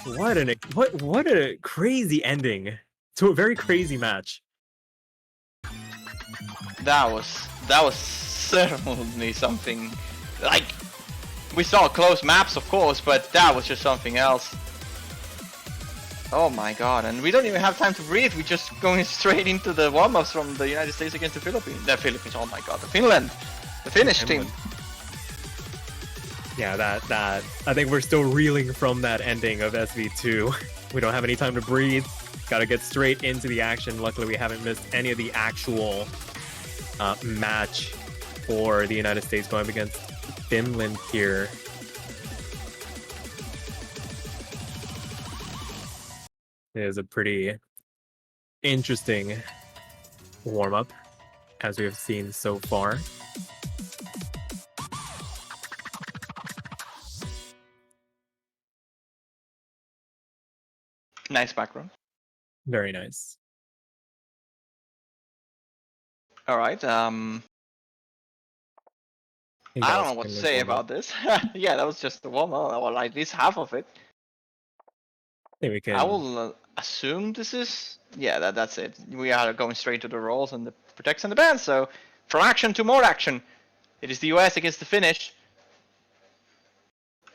What a crazy ending to a very crazy match. That was certainly something. Like, we saw close maps, of course, but that was just something else. Oh my god, and we don't even have time to breathe. We're just going straight into the warm-ups from the United States against the Philippines. Oh my god, the Finland! The Finnish team! Yeah, that I think we're still reeling from that ending of SV2. We don't have any time to breathe. Gotta get straight into the action. Luckily, we haven't missed any of the actual match for the United States going up against Finland here. It is a pretty interesting warm-up, as we have seen so far. Nice background. Very nice. Alright, I don't know what to say about this. Yeah, that was just the warm-up, or at least half of it. I will assume this is... Yeah, that's it. We are going straight to the rolls and the protects and the bans, so from action to more action. It is the US against the Finnish.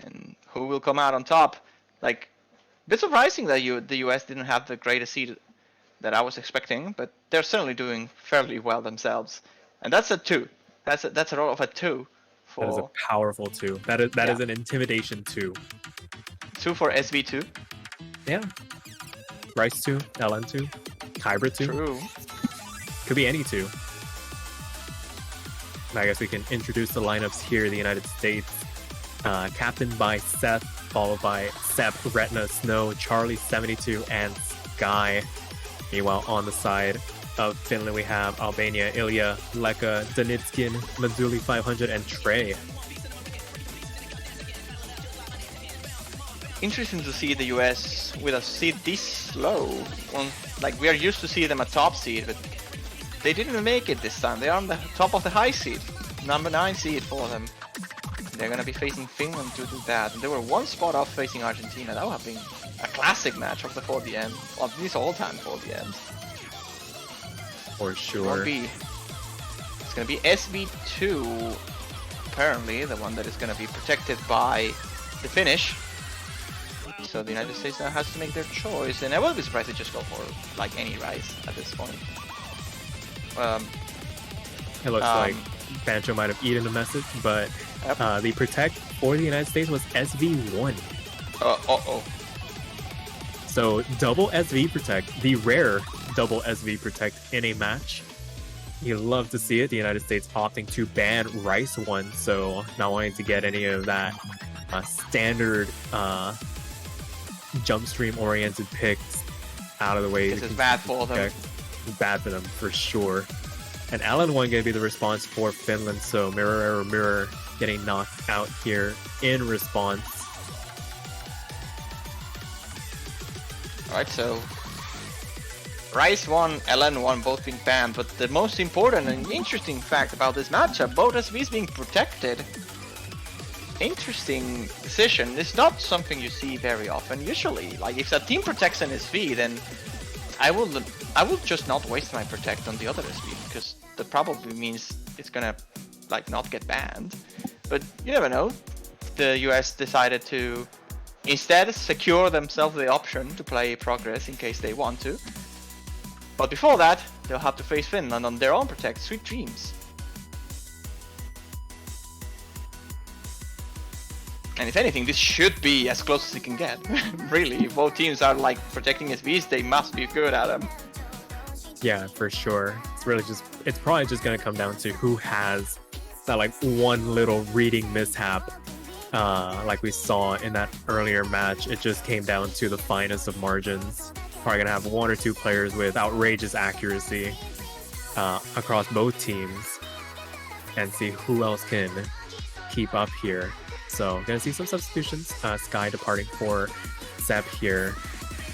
And who will come out on top? Like, a bit surprising that the US didn't have the greatest seed that I was expecting, but they're certainly doing fairly well themselves. And that's a 2. That's a roll of a 2. That is a powerful 2. That is an intimidation 2. 2 for SV2. Yeah. Rice 2, LN 2, Hybrid 2. True. Could be any 2. I guess we can introduce the lineups here. The United States, captained by Seth, followed by Sep, Retina, Snow, Charlie 72, and Sky. Meanwhile, on the side of Finland, we have Albania, Ilya, Leka, Danitskin, Mazzuli 500, and Trey. Interesting to see the US with a seed this low. Like, we are used to see them a top seed, but they didn't make it this time. They are on the top of the high seed, number 9 seed for them. They're gonna be facing Finland to do that. And they were 1 spot off facing Argentina. That would have been a classic match of the 4DM, or at least all-time 4DMs. For sure. It's gonna be SV2, apparently, the one that is gonna be protected by the Finnish. So the United States now has to make their choice, and I wouldn't be surprised to just go for like any Rice at this point. It looks like Bancho might have eaten the message, but the protect for the United States was SV1. So double SV protect, the rare double SV protect in a match. You love to see it. The United States opting to ban Rice 1, so not wanting to get any of that standard jump stream oriented picks out of the way. This is bad for them. Bad for them for sure. And LN1 gonna be the response for Finland, so mirror getting knocked out here in response. Alright, so Rice 1, LN 1 both being banned, but the most important and interesting fact about this matchup, both SVs being protected. Interesting decision. It's not something you see very often. Usually, like, if a team protects an SV, then I will just not waste my protect on the other SV, because that probably means it's gonna like not get banned. But you never know. The US decided to instead secure themselves the option to play Progress in case they want to. But before that, they'll have to face Finland on their own protect. Sweet dreams. And if anything, this should be as close as it can get. Really, if both teams are like protecting SVs, they must be good at them. Yeah, for sure. It's probably just gonna come down to who has that like one little reading mishap. Like we saw in that earlier match, it just came down to the finest of margins. Probably gonna have 1 or 2 players with outrageous accuracy across both teams, and see who else can keep up here. So gonna see some substitutions. Sky departing for Sep here,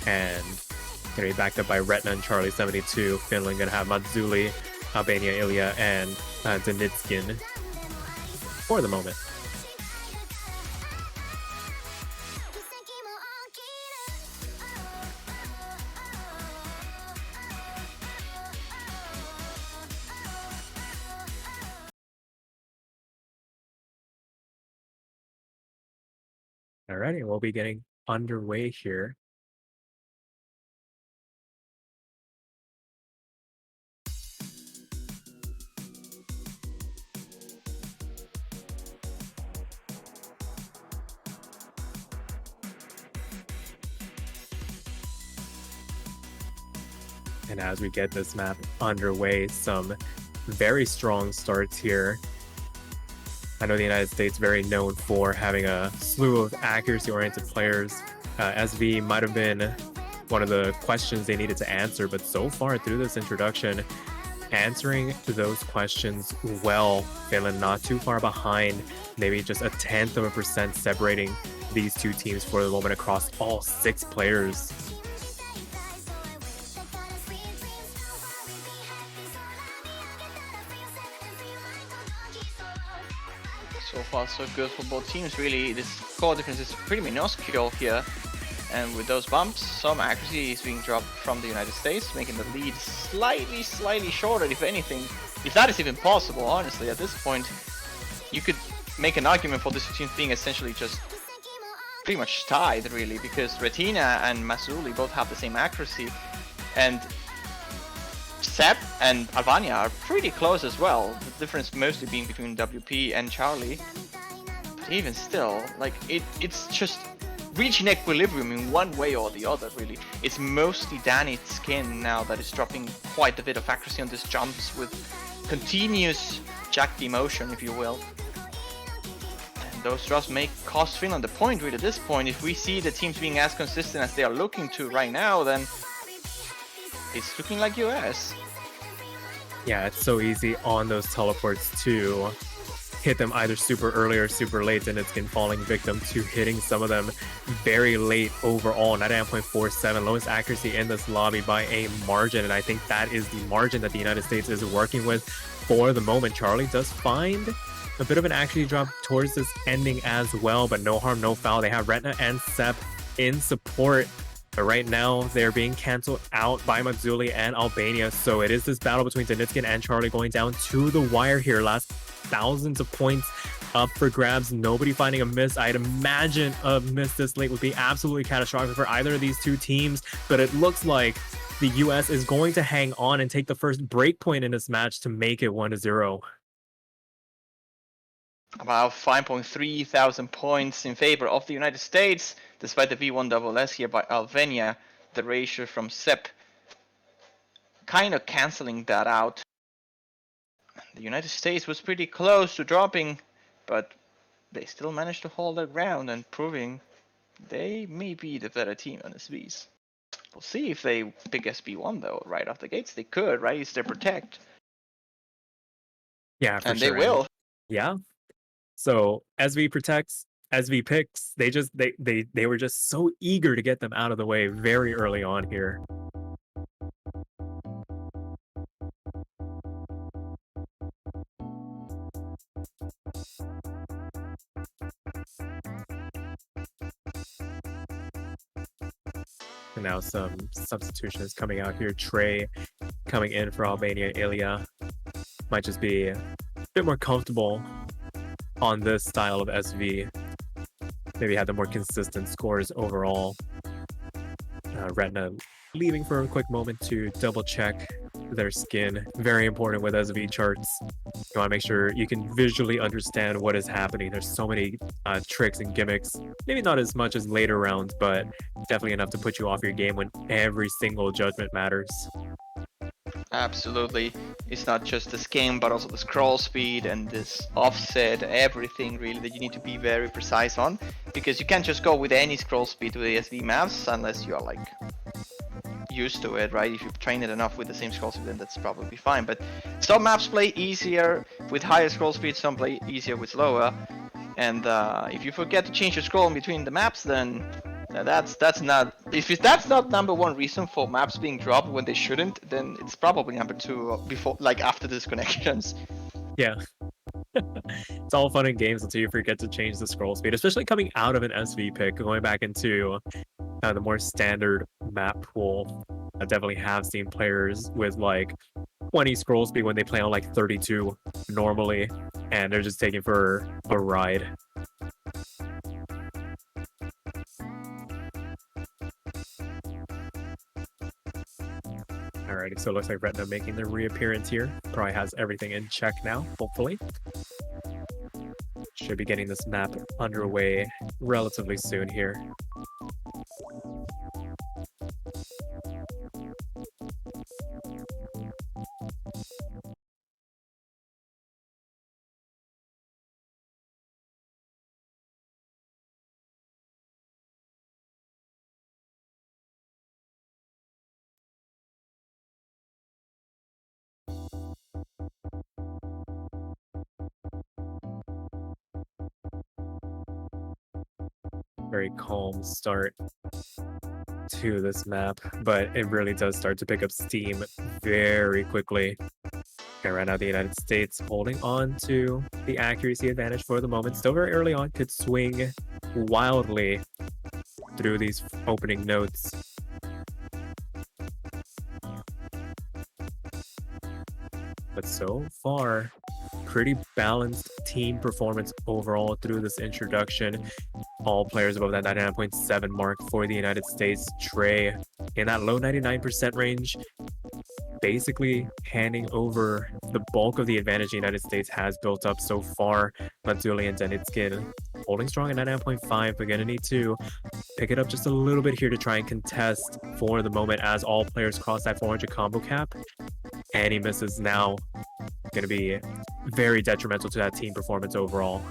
and gonna be backed up by Retina and Charlie 72. Finland gonna have Mazzuli, Albania, Ilya, and Danitskin for the moment. Alrighty, we'll be getting underway here. And as we get this map underway, some very strong starts here. I know the United States very known for having a slew of accuracy-oriented players. SV might have been one of the questions they needed to answer, but so far through this introduction, answering those questions well. Finland not too far behind, maybe just a 0.1% separating these two teams for the moment across all 6 players. So far, so good for both teams. Really, this score difference is pretty minuscule here. And with those bumps, some accuracy is being dropped from the United States, making the lead slightly shorter, if anything. If that is even possible, honestly, at this point, you could make an argument for this team being essentially just pretty much tied, really, because Retina and Masuli both have the same accuracy, and Seb and Alvania are pretty close as well. The difference mostly being between WP and Charlie. But even still, like, it's just reaching equilibrium in one way or the other, really. It's mostly Danny's skin now that is dropping quite a bit of accuracy on these jumps with continuous jack motion, if you will. And those drops may cost Finland the point, really, at this point. If we see the teams being as consistent as they are looking to right now, then it's looking like US. Yeah, it's so easy on those teleports to hit them either super early or super late, and it's been falling victim to hitting some of them very late overall. 99.47, lowest accuracy in this lobby by a margin, and I think that is the margin that the United States is working with for the moment. Charlie does find a bit of an accuracy drop towards this ending as well, but no harm, no foul. They have Retna and Sep in support. But right now, they're being canceled out by Mazzuli and Albania. So it is this battle between Danitskin and Charlie going down to the wire here. Last thousands of points up for grabs. Nobody finding a miss. I'd imagine a miss this late would be absolutely catastrophic for either of these two teams. But it looks like the US is going to hang on and take the first break point in this match to make it 1-0. About 5.3 thousand points in favor of the United States, despite the V1SS here by Albania. The ratio from Sep kind of canceling that out. The United States was pretty close to dropping, but they still managed to hold their ground and proving they may be the better team on SBs. We'll see if they pick SB1 though, right off the gates. They could, right? It's their protect. Yeah, for and sure. They will. Yeah. So SV protects, SV picks. They were just so eager to get them out of the way very early on here. And now some substitutions coming out here. Trey coming in for Albania. Ilya might just be a bit more comfortable on this style of SV. Maybe had the more consistent scores overall. Retina leaving for a quick moment to double check their skin. Very important with SV charts. You want to make sure you can visually understand what is happening. There's so many tricks and gimmicks. Maybe not as much as later rounds, but definitely enough to put you off your game when every single judgment matters. Absolutely. It's not just the skin, but also the scroll speed and this offset, everything really that you need to be very precise on. Because you can't just go with any scroll speed with the SV maps unless you are like used to it, right? If you train it enough with the same scroll speed, then that's probably fine. But some maps play easier with higher scroll speed, some play easier with slower. And if you forget to change your scroll in between the maps, then that's not, if that's not number one reason for maps being dropped when they shouldn't, then it's probably number two before, like after disconnections. Yeah. It's all fun and games until you forget to change the scroll speed, especially coming out of an SV pick, going back into the more standard map pool. I definitely have seen players with like 20 scroll speed when they play on like 32 normally, and they're just taking for a ride. Alrighty, so it looks like Retina making their reappearance here. Probably has everything in check now, hopefully. Should be getting this map underway relatively soon here. Very calm start to this map, but it really does start to pick up steam very quickly. Okay, right now the United States holding on to the accuracy advantage for the moment. Still very early on, could swing wildly through these opening notes. But so far, pretty balanced team performance overall through this introduction. All players above that 99.7 mark for the United States. Trey in that low 99% range, basically handing over the bulk of the advantage the United States has built up so far. Matsuli and Denitskin holding strong at 99.5, but gonna need to pick it up just a little bit here to try and contest for the moment as all players cross that 400 combo cap. Any misses now going to be very detrimental to that team performance overall.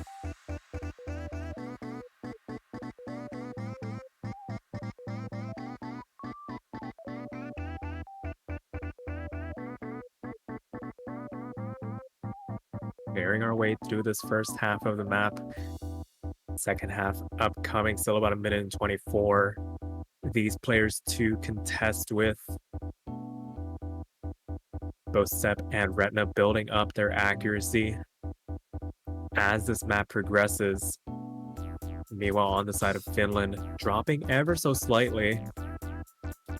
Bearing our way through this first half of the map. Second half upcoming, still about 1:24. These players to contest with. Both Sep and Retina building up their accuracy as this map progresses. Meanwhile, on the side of Finland, dropping ever so slightly.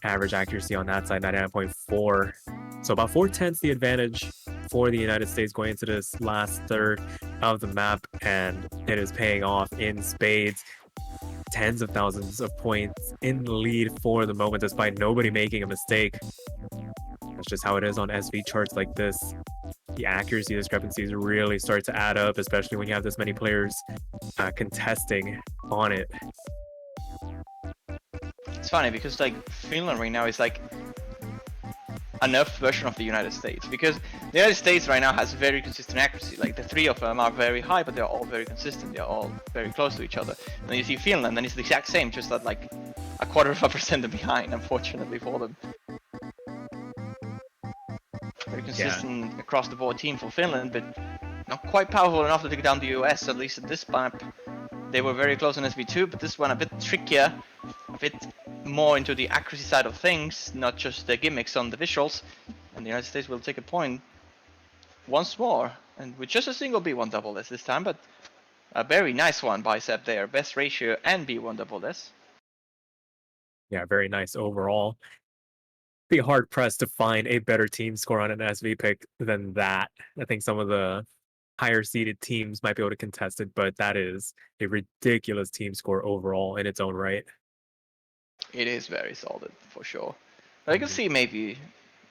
Average accuracy on that side, 99.4. So about 4/10 the advantage for the United States going into this last third of the map, and it is paying off in spades. Tens of thousands of points in the lead for the moment, despite nobody making a mistake. That's just how it is on SV charts like this. The accuracy discrepancies really start to add up, especially when you have this many players contesting on it. It's funny because like Finland right now is like enough version of the United States, because the United States right now has very consistent accuracy. Like the three of them are very high, but they're all very consistent. They're all very close to each other. And then you see Finland, and it's the exact same, just that like 0.25% behind, unfortunately for them. Very consistent across the board team for Finland, but not quite powerful enough to take down the US, at least at this map. They were very close on SV2, but this one a bit trickier, a bit more into the accuracy side of things, not just the gimmicks on the visuals. And the United States will take a point once more, and with just a single B1 double S this time, but a very nice one by Sep there. Best ratio and B1 double S. Yeah, very nice overall. Be hard pressed to find a better team score on an SV pick than that. I think some of the higher seeded teams might be able to contest it, but that is a ridiculous team score overall in its own right. It is very solid for sure. I can see maybe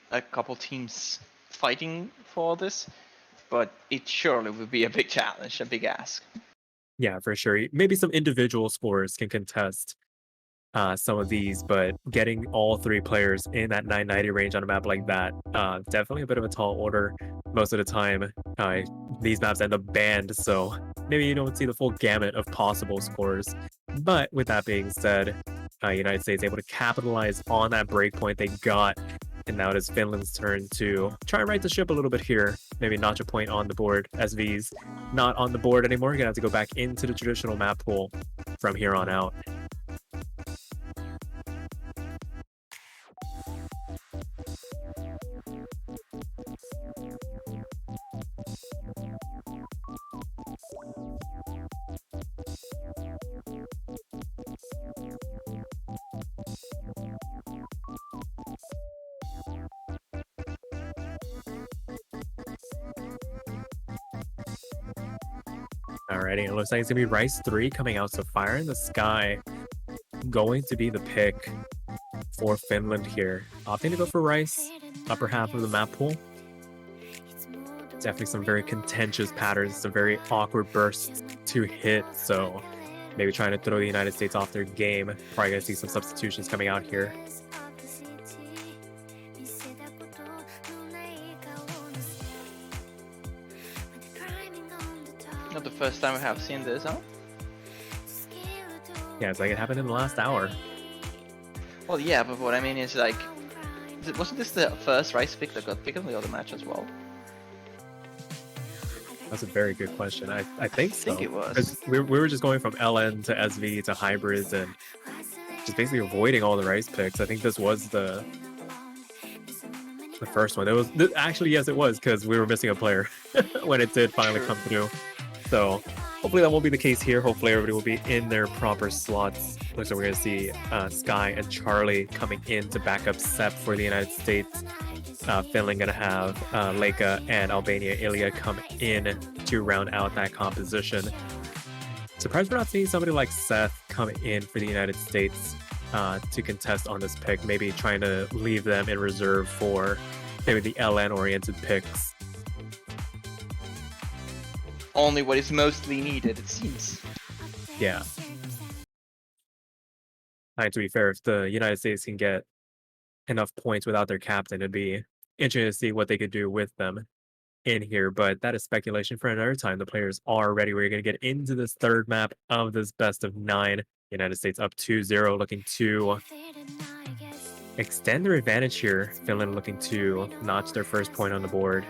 a couple teams fighting for this, but it surely would be a big challenge, a big ask. Yeah, for sure. Maybe some individual scores can contest some of these, but getting all three players in that 990 range on a map like that, definitely a bit of a tall order. Most of the time, these maps end up banned, so maybe you don't see the full gamut of possible scores. But with that being said, United States able to capitalize on that breakpoint they got, and now it is Finland's turn to try and right the ship a little bit here. Maybe notch a point on the board. SV's not on the board anymore. You're gonna have to go back into the traditional map pool from here on out. Alrighty, it looks like it's gonna be Rice 3 coming out, so Fire in the Sky going to be the pick for Finland here. Opting to go for Rice. upper half of the map pool. Definitely some very contentious patterns, some very awkward bursts to hit. So maybe trying to throw the United States off their game. Probably gonna see some substitutions coming out here. Not the first time I have seen this, huh? Yeah, it's like it happened in the last hour. Well, yeah, but what I mean is like, wasn't this the first rice pick that got picked in the other match as well? That's a very good question. I think so. I think it was. 'Cause we were just going from LN to SV to hybrids and just basically avoiding all the rice picks. I think this was the first one. It was actually, yes, it was, because we were missing a player when it did finally come through. So hopefully that won't be the case here. Hopefully everybody will be in their proper slots. Looks like we're going to see Sky and Charlie coming in to back up Sep for the United States. Finland going to have Leica and Albania Ilya come in to round out that composition. Surprised we're not seeing somebody like Seth come in for the United States to contest on this pick. Maybe trying to leave them in reserve for maybe the LN-oriented picks. Only what is mostly needed, it seems. Yeah. To be fair, if the United States can get enough points without their captain, it'd be interesting to see what they could do with them in here. But that is speculation for another time. The players are ready. We're going to get into this third map of this best of 9. United States up 2-0, looking to extend their advantage here. Finland looking to notch their first point on the board.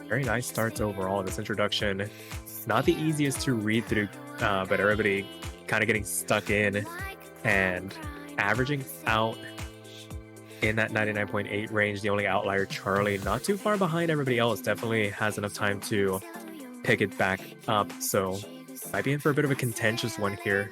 Very nice starts overall. This introduction, not the easiest to read through, but everybody kind of getting stuck in and averaging out in that 99.8 range. The only outlier, Charlie, not too far behind everybody else. Definitely has enough time to pick it back up. So might be in for a bit of a contentious one here.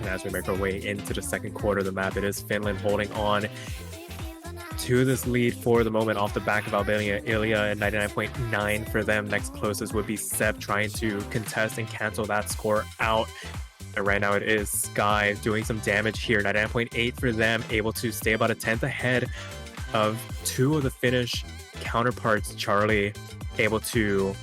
And as we make our way into the second quarter of the map, it is Finland holding on to this lead for the moment off the back of Albania Ilya and 99.9 for them. Next closest would be Sep trying to contest and cancel that score out. And right now it is Sky doing some damage here. 99.8 for them, able to stay about a 10th ahead of two of the Finnish counterparts. Charlie able to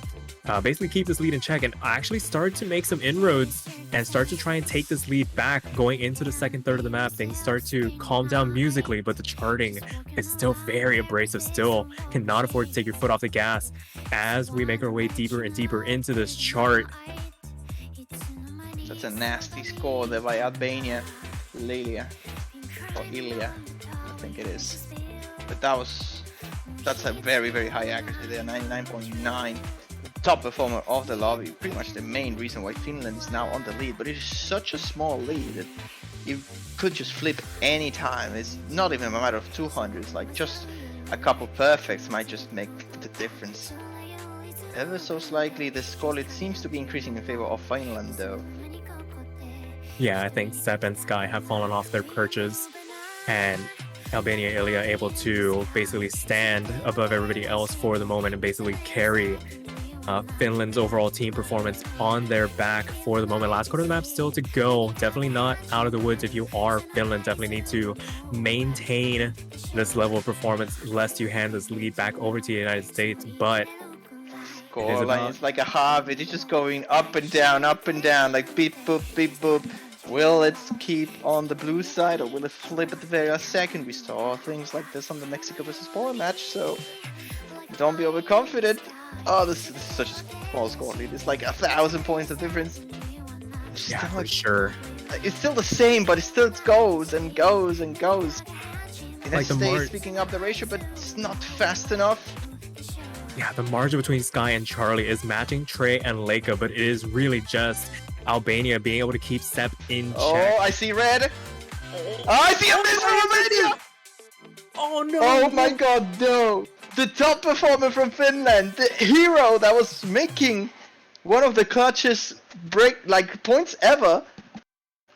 basically keep this lead in check and actually start to make some inroads and start to try and take this lead back going into the second third of the map. Things start to calm down musically, but the charting is still very abrasive. Still cannot afford to take your foot off the gas as we make our way deeper and deeper into this chart. That's a nasty score there by Albania Lelia, or Ilya, I think it is. But that's a very, very high accuracy there, 99.9. Top performer of the lobby, pretty much the main reason why Finland is now on the lead, but it is such a small lead that you could just flip any time. It's not even a matter of 200s, like just a couple perfects might just make the difference. Ever so slightly, the scoreless seems to be increasing in favor of Finland though. Yeah, I think Sep and Sky have fallen off their perches, and Albania Ilya able to basically stand above everybody else for the moment and basically carry Finland's overall team performance on their back for the moment. Last quarter of the map still to go. Definitely not out of the woods if you are Finland. Definitely need to maintain this level of performance lest you hand this lead back over to the United States. But it's like a harvest. It's just going up and down, like beep boop, beep boop. Will it keep on the blue side or will it flip at the very last second? We saw things like this on the Mexico versus Poland match, so don't be overconfident. Oh, this is such a small score lead. It's like 1,000 points of difference. Yeah, for sure. It's still the same, but it still goes and goes and goes. It like stays picking up the ratio, but it's not fast enough. Yeah, the margin between Sky and Charlie is matching Trey and Leica, but it is really just Albania being able to keep Sep in check. Oh, I see red. Oh, I see a miss from Albania. Oh no! Oh my god, no! The top performer from Finland, the hero that was making one of the clutchest points ever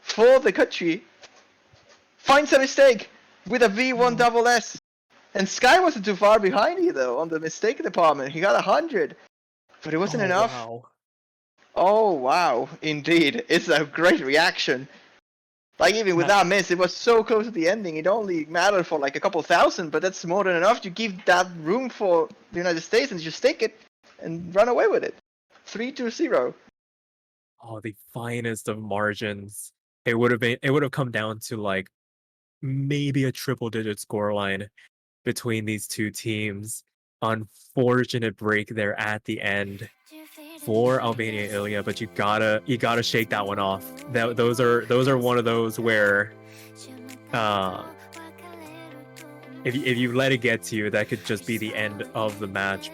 for the country, finds a mistake with a V1 double S. And Sky wasn't too far behind either on the mistake department. He got 100, but it wasn't enough. Wow. Oh wow, indeed. It's a great reaction. Like even with that miss, it was so close to the ending. It only mattered for like a couple thousand, but that's more than enough to give that room for the United States and just take it and run away with it. 3-0. Oh, the finest of margins. It would have come down to like maybe a triple-digit scoreline between these two teams. Unfortunate break there at the end for Albania Ilya, but you gotta shake that one off. Those are one of those where if you let it get to you, that could just be the end of the match.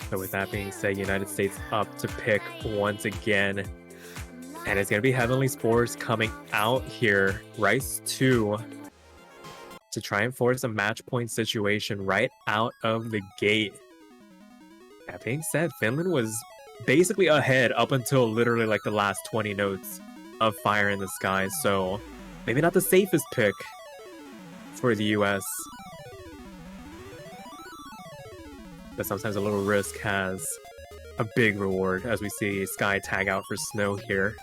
So with that being said, United States up to pick once again. And it's going to be Heavenly Spores coming out here, Rice 2, to try and force a match point situation right out of the gate. That being said, Finland was basically ahead up until literally like the last 20 notes of Fire in the Sky. So maybe not the safest pick for the US. But sometimes a little risk has a big reward, as we see Sky tag out for Snow here.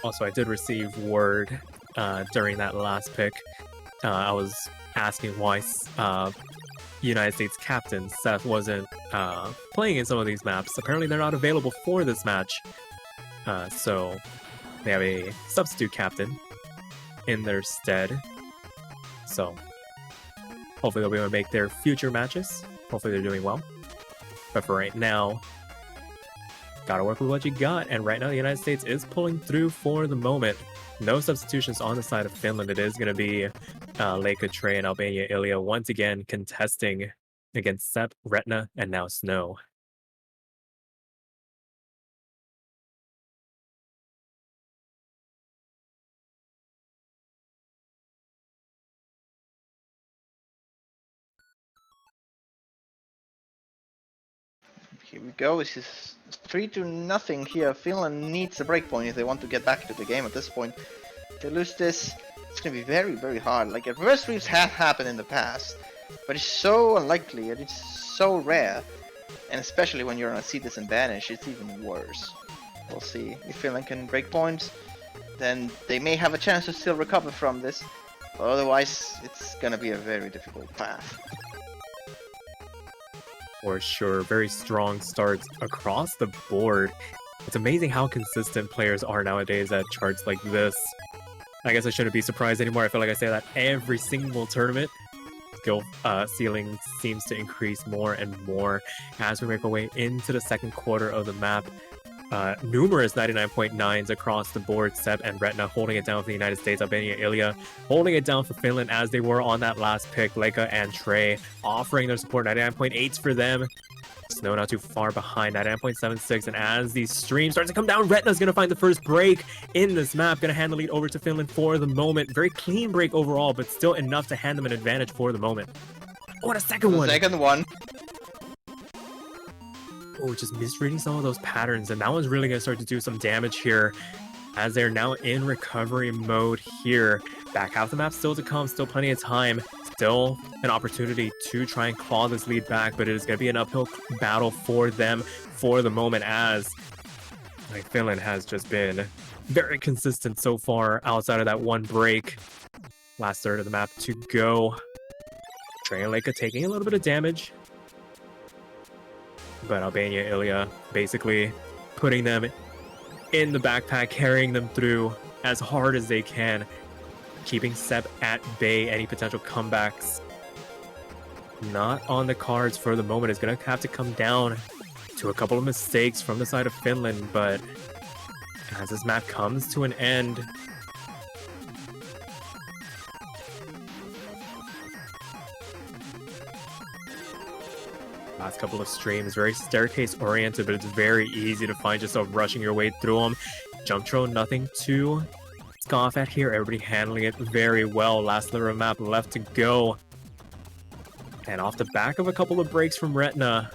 Also, I did receive word during that last pick. I was asking why United States captain Seth wasn't playing in some of these maps. Apparently they're not available for this match. So they have a substitute captain in their stead. So hopefully they'll be able to make their future matches. Hopefully they're doing well. But for right now, gotta work with what you got. And right now the United States is pulling through for the moment. No substitutions on the side of Finland. It is going to be Leica, Trey, and Albania Ilya once again contesting against Sepp, Retna, and now Snow. Here we go. This is 3-0 here. Finland needs a breakpoint if they want to get back to the game at this point. If they lose this, it's going to be very, very hard. Like, reverse sweeps have happened in the past, but it's so unlikely and it's so rare. And especially when you're on a seed disadvantage, it's even worse. We'll see. If Finland can break points, then they may have a chance to still recover from this. But otherwise, it's going to be a very difficult path. For sure, very strong starts across the board. It's amazing how consistent players are nowadays at charts like this. I guess I shouldn't be surprised anymore. I feel like I say that every single tournament. Skill ceiling seems to increase more and more as we make our way into the second quarter of the map. Numerous 99.9s across the board. Seb and Retna holding it down for the United States. Albania Ilya holding it down for Finland as they were on that last pick. Leica and Trey offering their support. 99.8s for them. Snow not too far behind, 99.76. And as these streams start to come down, Retna's going to find the first break in this map. Going to hand the lead over to Finland for the moment. Very clean break overall, but still enough to hand them an advantage for the moment. Oh, and a second one. Second one. Oh, just misreading some of those patterns, and that one's really going to start to do some damage here as they're now in recovery mode here. Back half the map still to come, still plenty of time, still an opportunity to try and claw this lead back, but it is going to be an uphill battle for them for the moment as Finland has just been very consistent so far outside of that one break. Last third of the map to go. Trey and Leica taking a little bit of damage. But Albania Ilya basically putting them in the backpack, carrying them through as hard as they can, keeping Seb at bay. Any potential comebacks not on the cards for the moment. Is going to have to come down to a couple of mistakes from the side of Finland, but As this map comes to an end, last couple of streams, very staircase oriented, but it's very easy to find yourself rushing your way through them. Jump throw, nothing to scoff at here. Everybody handling it very well. Last little map left to go. And off the back of a couple of breaks from Retina,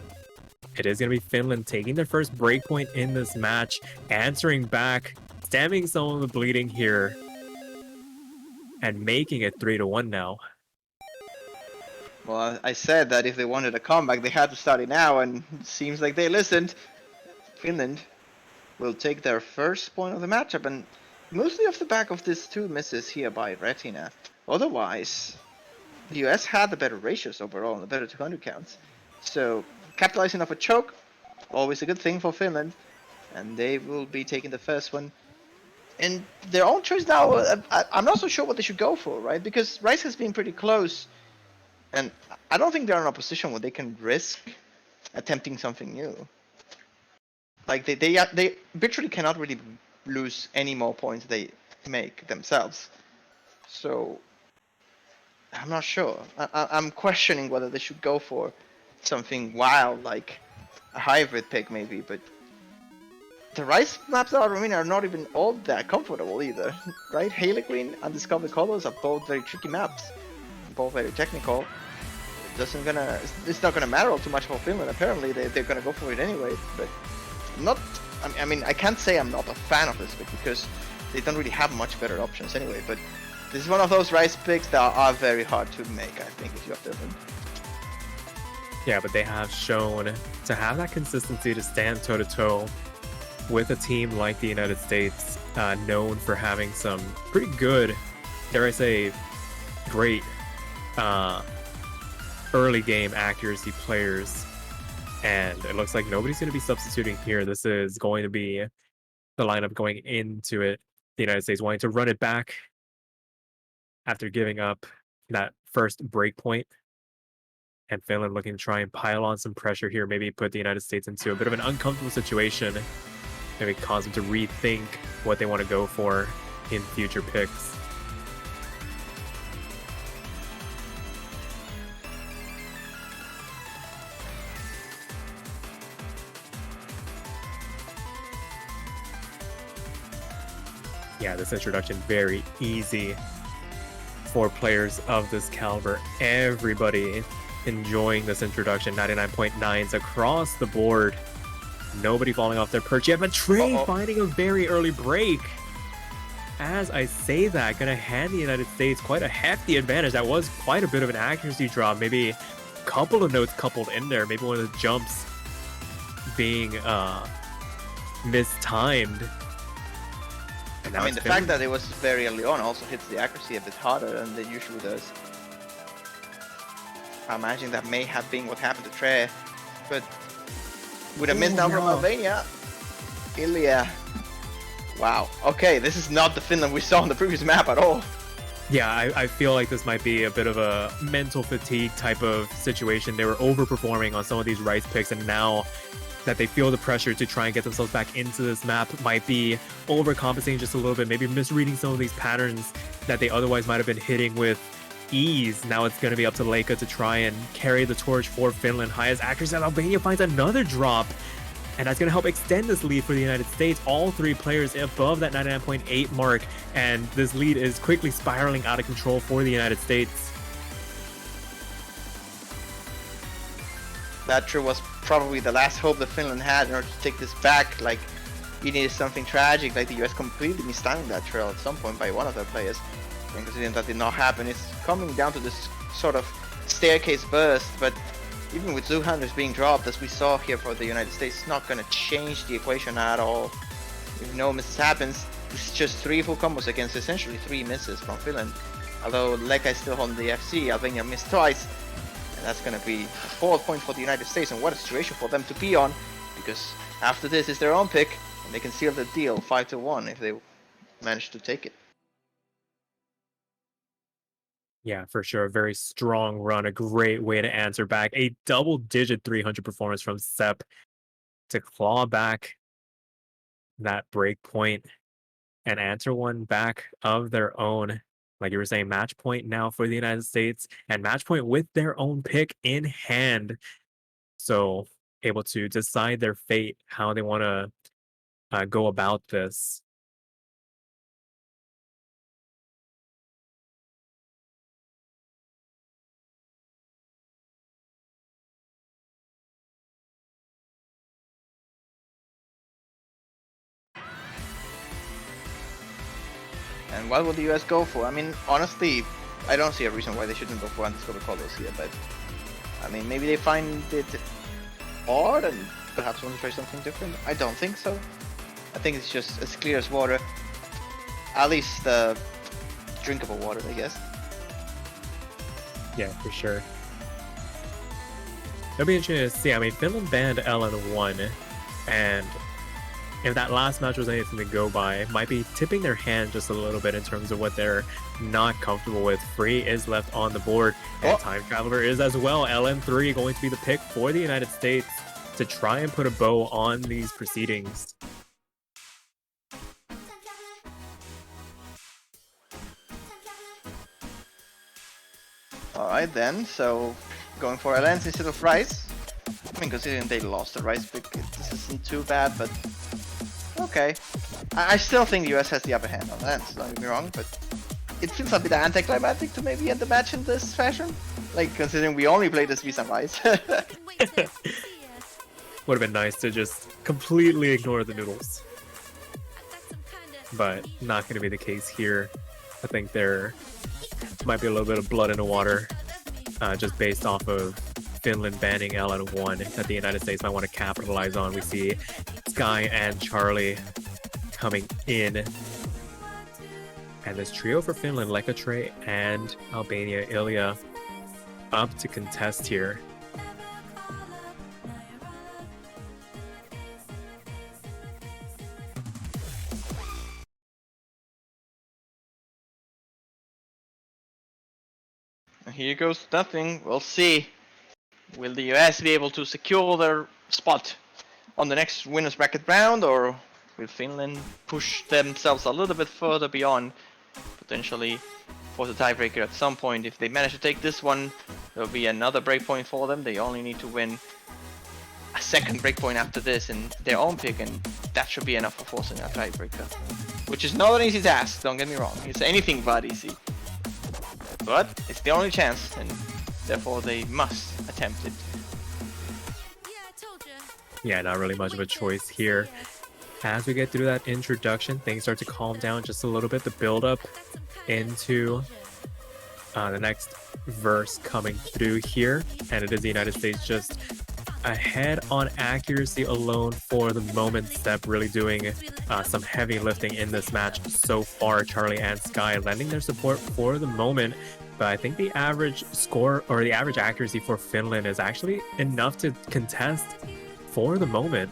it is going to be Finland taking their first breakpoint in this match, answering back, stemming some of the bleeding here, and making it 3-1 now. Well, I said that if they wanted a comeback, they had to start it now, and it seems like they listened. Finland will take their first point of the matchup, and mostly off the back of these two misses here by Retina. Otherwise, the US had the better ratios overall, the better 200 counts. So, capitalizing off a choke, always a good thing for Finland, and they will be taking the first one. And their own choice now, I'm not so sure what they should go for, right? Because Rice has been pretty close, and I don't think they're in a position where they can risk attempting something new. Like they literally cannot really lose any more points they make themselves. So I'm not sure. I'm questioning whether they should go for something wild, like a hybrid pick maybe, but the Rice maps that are remaining are not even all that comfortable either, right? Haley Green and Discovered Colors are both very tricky maps, both very technical. It's not gonna matter all too much for Finland. Apparently they're gonna go for it anyway, but I mean, I can't say I'm not a fan of this pick because they don't really have much better options anyway, but this is one of those Rice picks that are very hard to make, I think, if you have Finland. Yeah, but they have shown to have that consistency to stand toe-to-toe with a team like the United States, known for having some pretty good, dare I say, great early game accuracy players. And it looks like nobody's going to be substituting here. This is going to be the lineup going into it. The United States wanting to run it back after giving up that first break point. And Finland looking to try and pile on some pressure here, maybe put the United States into a bit of an uncomfortable situation, maybe cause them to rethink what they want to go for in future picks. Yeah, this introduction very easy for players of this caliber. Everybody enjoying this introduction. 99.9s across the board. Nobody falling off their perch yet, but Trey finding a very early break. As I say that, gonna hand the United States quite a hefty advantage. That was quite a bit of an accuracy drop. Maybe a couple of notes coupled in there. Maybe one of the jumps being mistimed. I mean, the fact that it was very early on also hits the accuracy a bit harder than it usually does. I imagine that may have been what happened to Trey, but with a miss down from Albania, Ilya. Wow. Okay, this is not the Finland we saw on the previous map at all. Yeah, I feel like this might be a bit of a mental fatigue type of situation. They were overperforming on some of these Rice picks, and now that they feel the pressure to try and get themselves back into this map, might be overcompensating just a little bit, maybe misreading some of these patterns that they otherwise might have been hitting with ease. Now it's going to be up to Leica to try and carry the torch for Finland. Highest accuracy, Albania finds another drop, and that's going to help extend this lead for the United States. All three players above that 99.8 mark, and this lead is quickly spiraling out of control for the United States. That true was probably the last hope that Finland had in order to take this back. Like, you needed something tragic, like the US completely mistimed that trail at some point by one of their players. And considering that did not happen, it's coming down to this sort of staircase burst, but even with Zoo Hunters being dropped, as we saw here for the United States, it's not going to change the equation at all. If no misses happens, it's just 3 full combos against essentially 3 misses from Finland. Although Leica is still holding the FC, Albania missed twice. And that's going to be a 4th point for the United States, and what a situation for them to be on, because after this is their own pick, and they can seal the deal 5-1 if they manage to take it. Yeah, for sure. A very strong run. A great way to answer back. A double-digit 300 performance from Sepp to claw back that break point and answer one back of their own. Like you were saying, match point now for the United States and match point with their own pick in hand. So able to decide their fate, how they want to go about this. And what will the US go for? I mean, honestly, I don't see a reason why they shouldn't go for undiscovered colors here, but I mean, maybe they find it odd and perhaps want to try something different. I don't think so. I think it's just as clear as water. At least drinkable water, I guess. Yeah, for sure. It'll be interesting to see. I mean, Finland banned LN1, and if that last match was anything to go by, might be tipping their hand just a little bit in terms of what they're not comfortable with. Free is left on the board, and Time Traveler is as well. LN3 going to be the pick for the United States to try and put a bow on these proceedings. Alright then, so going for Alliance instead of Rice. I mean, considering they lost the Rice pick, this isn't too bad, but okay. I still think the US has the upper hand on Alliance, don't get me wrong, but it feels a bit anticlimactic to maybe end the match in this fashion. Like, considering we only played this Visa Rice. Would have been nice to just completely ignore the noodles. But not going to be the case here. I think there might be a little bit of blood in the water, just based off of Finland banning LN1 that the United States might want to capitalize on. We see Sky and Charlie coming in. And this trio for Finland, Lekatre and Albania Ilya, up to contest here. Here goes nothing. We'll see. Will the US be able to secure their spot on the next winners bracket round, or will Finland push themselves a little bit further beyond, potentially for the tiebreaker at some point? If they manage to take this one, there'll be another breakpoint for them. They only need to win a second breakpoint after this in their own pick, and that should be enough for forcing a tiebreaker. Which is not an easy task, don't get me wrong. It's anything but easy. But it's the only chance, and therefore they must attempt it. Yeah, not really much of a choice here. As we get through that introduction, things start to calm down just a little bit. The build up into the next verse coming through here, and it is the United States just ahead on accuracy alone for the moment. Step really doing some heavy lifting in this match so far. Charlie and Sky lending their support for the moment, but I think the average score or the average accuracy for Finland is actually enough to contest for the moment.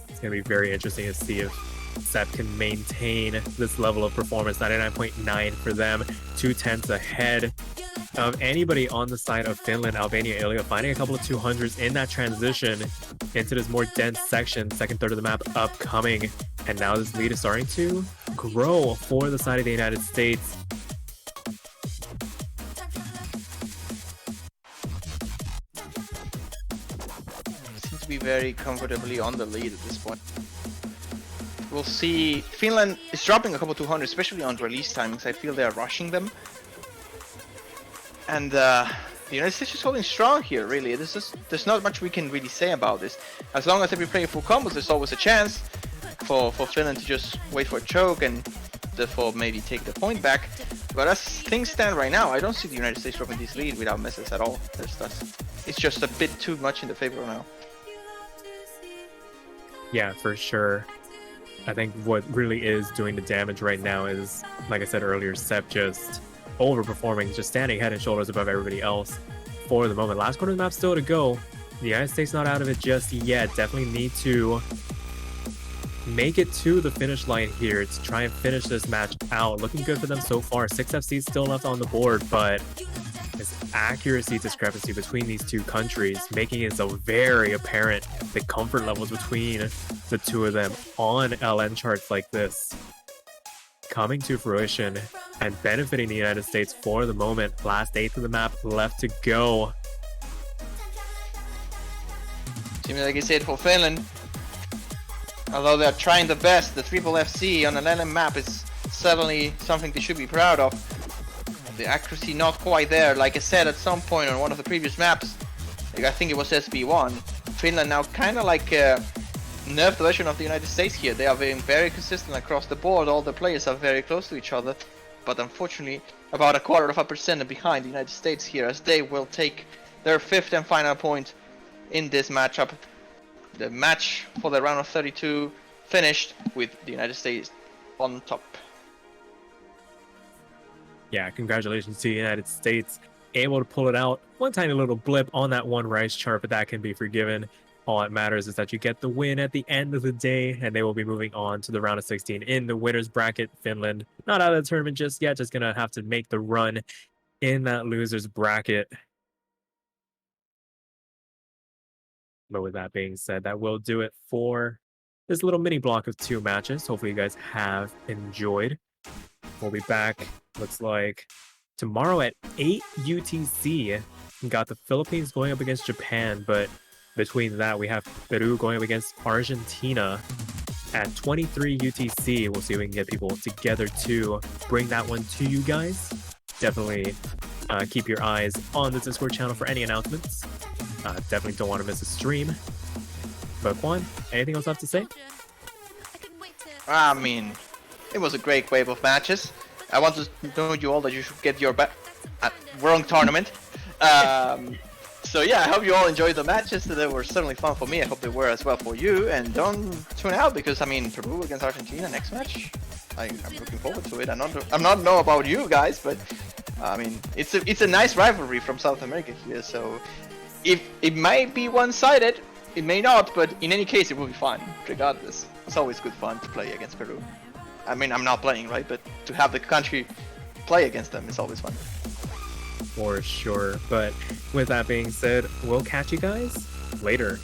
It's going to be very interesting to see if Sepp can maintain this level of performance. 99.9 for them, 2/10 ahead of anybody on the side of Finland. Albania Ilya finding a couple of 200s in that transition into this more dense section. Second third of the map upcoming, and now this lead is starting to grow for the side of the United States. Seems to be very comfortably on the lead at this point. We'll see. Finland is dropping a couple 200, especially on release timings. I feel they are rushing them. And the United States is holding strong here, really. There's not much we can really say about this. As long as they play full combos, there's always a chance for Finland to just wait for a choke and therefore maybe take the point back. But as things stand right now, I don't see the United States dropping this lead without misses at all. It's just a bit too much in the favor now. Yeah, for sure. I think what really is doing the damage right now is, like I said earlier, Sepp just overperforming, just standing head and shoulders above everybody else for the moment. Last quarter of the map still to go. The United States not out of it just yet. Definitely need to make it to the finish line here to try and finish this match out. Looking good for them so far. 6 FCs still left on the board, but this accuracy discrepancy between these two countries, making it so very apparent the comfort levels between the two of them on LN charts like this coming to fruition and benefiting the United States for the moment. Last 8th of the map left to go. Seems like it's it for Finland. Although they're trying the best, the triple FC on an LM map is certainly something they should be proud of. The accuracy not quite there. Like I said at some point on one of the previous maps, like I think it was SB1, Finland now kind of like a nerfed version of the United States here. They are being very consistent across the board. All the players are very close to each other, but unfortunately about 0.25% behind the United States here, as they will take their 5th and final point in this matchup. The match for the round of 32 finished with the United States on top. Yeah, congratulations to the United States, able to pull it out. One tiny little blip on that one rice chart, but that can be forgiven. All that matters is that you get the win at the end of the day, and they will be moving on to the round of 16 in the winners bracket. Finland not out of the tournament just yet, just gonna have to make the run in that losers bracket. But with that being said, that will do it for this little mini block of 2 matches. Hopefully you guys have enjoyed. We'll be back, looks like, tomorrow at 8 UTC. We got the Philippines going up against Japan, but between that, we have Peru going up against Argentina at 23 UTC. We'll see if we can get people together to bring that one to you guys. Definitely keep your eyes on the Discord channel for any announcements. Definitely don't want to miss a stream. But Juan, anything else left to say? I mean, it was a great wave of matches. I want to know you all that you should get your wrong tournament. So yeah, I hope you all enjoyed the matches. They were certainly fun for me. I hope they were as well for you. And don't tune out, because I mean, Peru against Argentina next match. I'm looking forward to it. I'm not know about you guys, but I mean, it's a nice rivalry from South America here. So if it might be one-sided, it may not, but in any case, it will be fun regardless. It's always good fun to play against Peru. I mean, I'm not playing, right? But to have the country play against them is always fun. For sure. But with that being said, we'll catch you guys later.